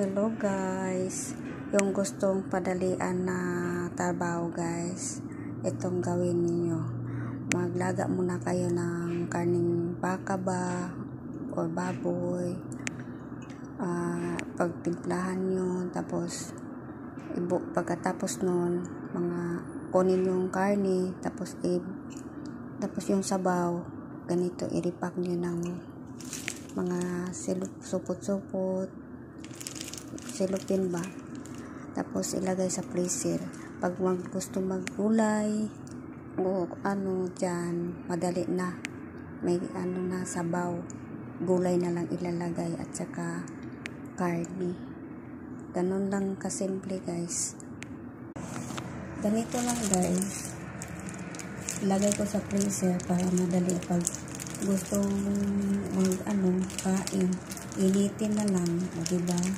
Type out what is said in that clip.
Hello guys, yung gustong padalian na trabaho guys, itong gawin niyo. Maglaga muna kayo ng karning baka ba or baboy, pagtimplahan nyo, tapos pagkatapos nun kunin yung karne, tapos yung sabaw ganito, iripak nyo ng mga supot-supot, silupin ba, tapos ilagay sa freezer. Pag gusto maggulay o dyan, madali na, may na sabaw, gulay na lang ilalagay at saka karne. Ganun lang kasimple guys. Ganito lang guys, ilagay ko sa freezer para madali pag gustong kain, initin na lang, o diba?